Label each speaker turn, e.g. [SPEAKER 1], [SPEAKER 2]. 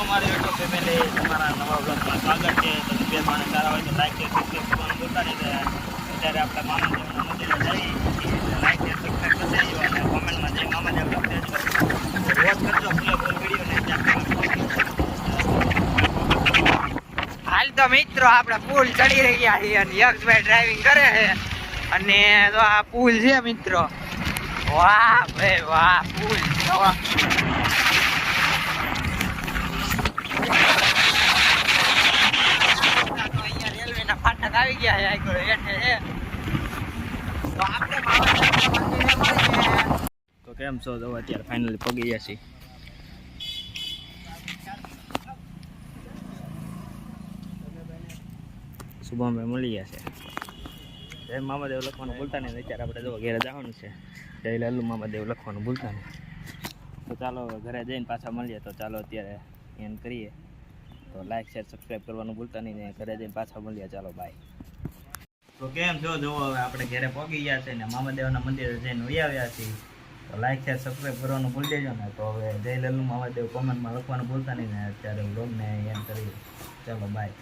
[SPEAKER 1] અમારી YouTube family તમારા નવા બ્લોગમાં સ્વાગત છે. તો વિડીયો મને સારા હોય તો લાઈક છે સબસ્ક્રાઈબ કરવાનું ભૂલતા નહીં. અત્યારે આપણે મામાદેવના મંદિરે જઈ લાઈક છે સબસ્ક્રાઈબ કરી દેજો અને કોમેન્ટમાં જઈ મામાદેવ લખી દેજો. વોચ કરજો ફૂલ વિડીયોને.
[SPEAKER 2] હાલ તો મિત્રો આપણે પુલ ચડી રહ્યા છીએ અને યક્ષભાઈ ડ્રાઇવિંગ કરે છે અને તો આ પુલ છે મિત્રો. વાહ ભાઈ વાહ પુલ ફાટક આવી ગયા છે આગળ હેઠે છે. તો આપણે
[SPEAKER 1] તો કેમ છો? તો અત્યારે ફાઇનલી પગી ગયા છીએ. શુભમભાઈ મળી ગયા છે. જય મામાદેવ લખવાનું ભૂલતા નહીં. અત્યારે આપણે જો ઘરે જવાનું છે. જય લાલુ મામાદેવ લખવાનું ભૂલતા નહીં. તો ચાલો ઘરે જઈને પાછા મળીએ. તો ચાલો અત્યારે એન્ડ કરીએ. તો લાઈક શેર સબસ્ક્રાઈબ કરવાનું ભૂલતા નહીં ને ઘરે જઈને પાછા મળીએ. ચાલો બાય. તો કેમ છો? જો હવે આપણે ઘરે પહોંચી ગયા છે ને મામાદેવના મંદિરે જઈને વહી આવ્યા છીએ. તો લાઈક શેર સબસ્ક્રાઈબ કરવાનું ભૂલી દેજો ને. તો હવે જય લાલુ મામાદેવ કોમેન્ટમાં લખવાનું ભૂલતા નહીં ને અત્યારે વ્લોગને એન્ડ કરીએ. ચાલો બાય.